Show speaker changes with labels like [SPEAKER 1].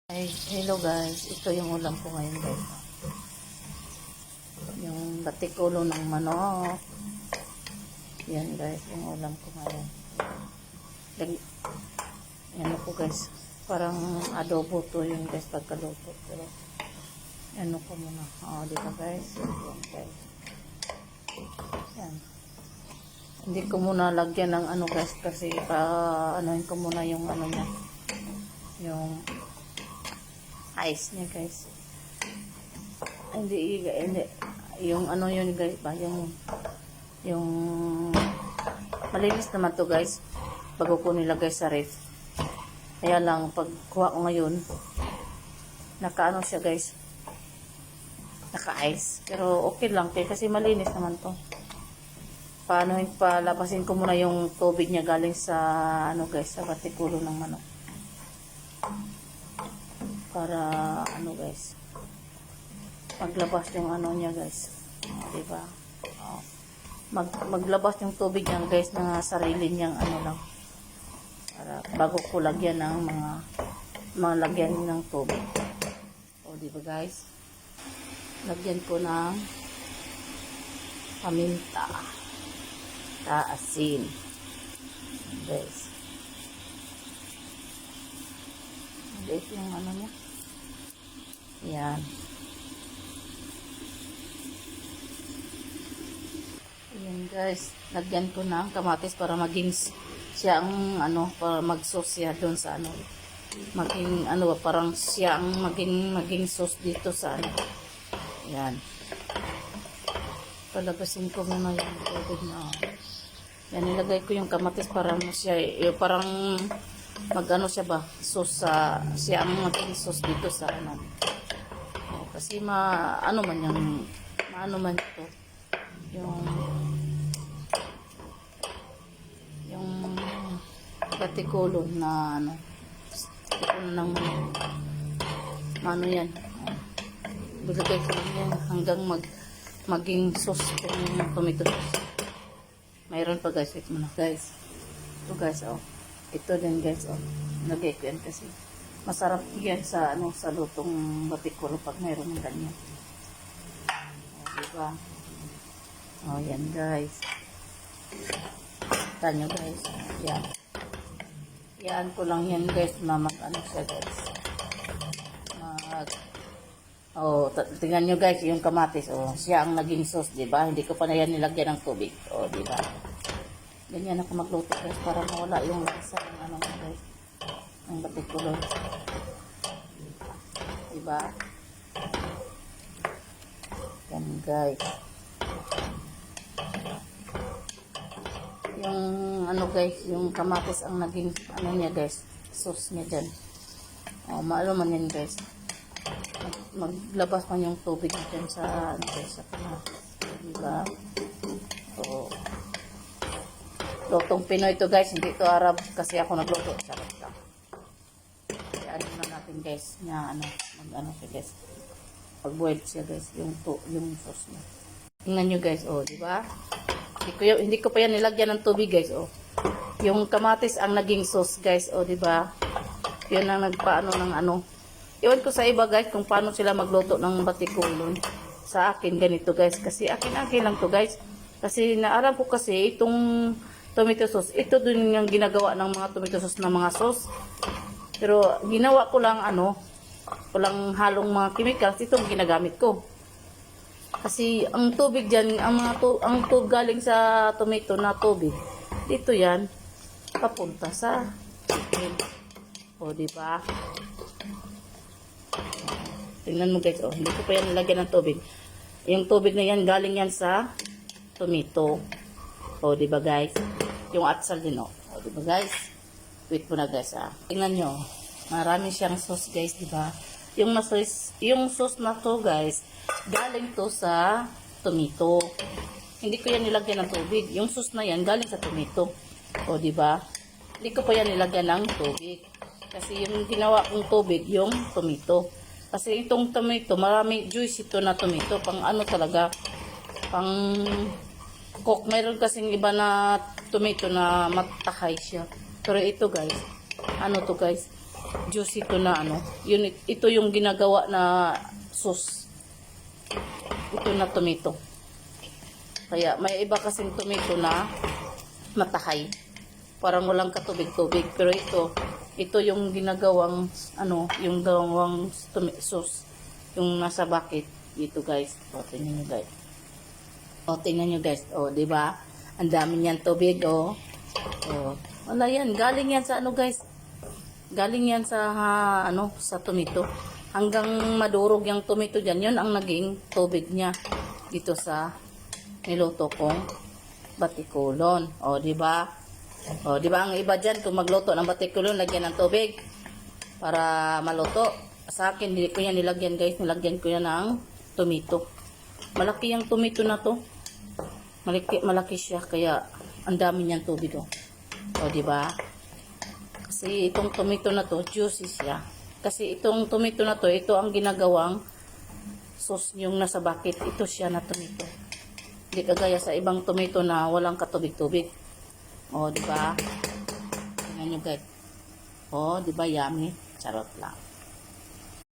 [SPEAKER 1] Ay, hello guys, ito yung ulam ko ngayon guys. Yung batikulo ng manok. Yan guys, yung ulam ko ngayon. Yan po guys, parang adobo to yun guys pagkaluto. Pero ano ko muna. Dito guys. Yan guys. Yan. Hindi ko muna lagyan ng ano guys kasi anuhin ko muna yung ano niya. Yung ice niya guys. Hindi yung ano yun guys ba yung malinis naman to guys bago ko nilagay sa ref. Kaya lang pag kuha ko ngayon nakaano siya guys, naka ice, pero okay lang kasi malinis naman to. Paano palabasin ko muna yung tubig niya galing sa ano guys, sa batikulo ng manok. Para ano guys, maglabas yung ano niya guys, diba? Maglabas yung tubig niya guys na sarili niyang ano lang, para bago ko lagyan ng mga lagyan ng tubig. Diba guys, lagyan ko ng paminta, asin guys. Ito yung ano niya. Yan. Ayan guys, lagyan ko ng kamatis para maging siya ang ano, para mag-sauce siya doon sa ano. Maging ano ba, parang siya ang maging sauce dito sa ano. Yan. Palabasin ko muna yung tubig na. Yan, nilagay ko yung kamatis para siya, parang mag-ano siya ba, sauce sa, siya ang maging sauce dito sa ano. Kasi ano man yung, maano man ito, yung batikulo na ano, batikulo ng ano yan. Bilagay ko lang yan hanggang maging sauce yung tomato sauce. Mayroon pa guys, wait muna guys. Ito guys, ito din guys, lagay ko yan kasi masarap yan sa ano, sa lutong batikulo pag mayroon ng ganyan. Diba? Yan guys. Tanyo guys. Yan. Yan ko lang yan guys, ano siya guys. Tingnan nyo guys, yung kamatis, siya ang naging sauce, diba? Hindi ko pa na yan nilagyan ng tubig. Diba? Ganyan ako magluto guys para mawala yung lasa ng ano guys, ng batikulo. Diba? Yan guys. Yung ano guys, yung kamatis ang naging ano niya guys, sauce niya dyan. Maalo man yan guys. Maglabas man yung tubig dyan sa ano guys, sa kamatis. Diba? Lutong Pinoy ito guys, hindi ito Arab kasi ako nagluto. Sarap lang. Kaya ano na natin guys, na ano, mag-ano siya guys. Pag-boiled siya guys, yung sauce niya. Tingnan nyo guys, di ba? Hindi ko pa yan nilagyan ng tubig guys, Yung kamatis ang naging sauce guys, di ba? Yun ang nagpaano ng ano. Iwan ko sa iba guys kung paano sila magluto ng batikulo. Sa akin ganito guys, kasi akin lang to guys. Kasi naaram ko kasi itong tomato sauce, ito din yung ginagawa ng mga tomato sauce na mga sauce. Pero ginawa ko lang walang halong mga chemicals, itong ginagamit ko. Kasi ang tubig diyan, ang tubig galing sa tomato na tubig, dito yan papunta sa chicken. Di ba? Tingnan mo guys, hindi ko pa yan nilagyan ng tubig. Yung tubig na yan galing yan sa tomato. Di ba guys? Yung atsal din, di ba guys? Wait mo na guys, Tingnan nyo, marami siyang sauce guys, di ba? Yung sauce na to guys, galing to sa tomato. Hindi ko yan nilagyan ng tubig. Yung sauce na yan galing sa tomato. Di ba? Hindi ko pa yan nilagyan ng tubig. Kasi yung ginawa kong tubig, yung tomato. Kasi itong tomato, marami juice ito na tomato. Pang ano talaga, pang cook. Mayroon kasing iba na tomato na matahay siya. Pero ito guys, ano to guys, juice ito na ano. Yun, ito yung ginagawa na sauce. Ito na tomato. Kaya may iba kasing tomato na matahay. Parang walang katubig-tubig. Pero ito yung ginagawang ano, yung gawang sauce. Yung nasa bucket. Dito guys. O, tingnan nyo guys. O, tingnan nyo guys. O, diba? Ang dami niyan tubig, o. O, wala yan. Galing yan sa ano guys. Galing yan sa ano, sa tomato. Hanggang madurog yung tomato dyan. Yun ang naging tubig niya. Dito sa niluto kong batikulon. O, diba? O, diba ang iba dyan, kung magluto ng batikulon, lagyan ng tubig para maluto. Sa akin, hindi ko yan nilagyan guys. Nilagyan ko yan ng tomato. Malaki yung tomato na to. Malaki siya, kaya ang dami niyang tubig, oh. O, diba? Kasi itong tomato na to, juicy siya. Kasi itong tomato na to, ito ang ginagawang sauce yung nasa bucket. Ito siya na tomato. Hindi kagaya sa ibang tomato na walang katubig-tubig. O, diba? Tingnan nyo guys. O, diba yummy? Charot lang.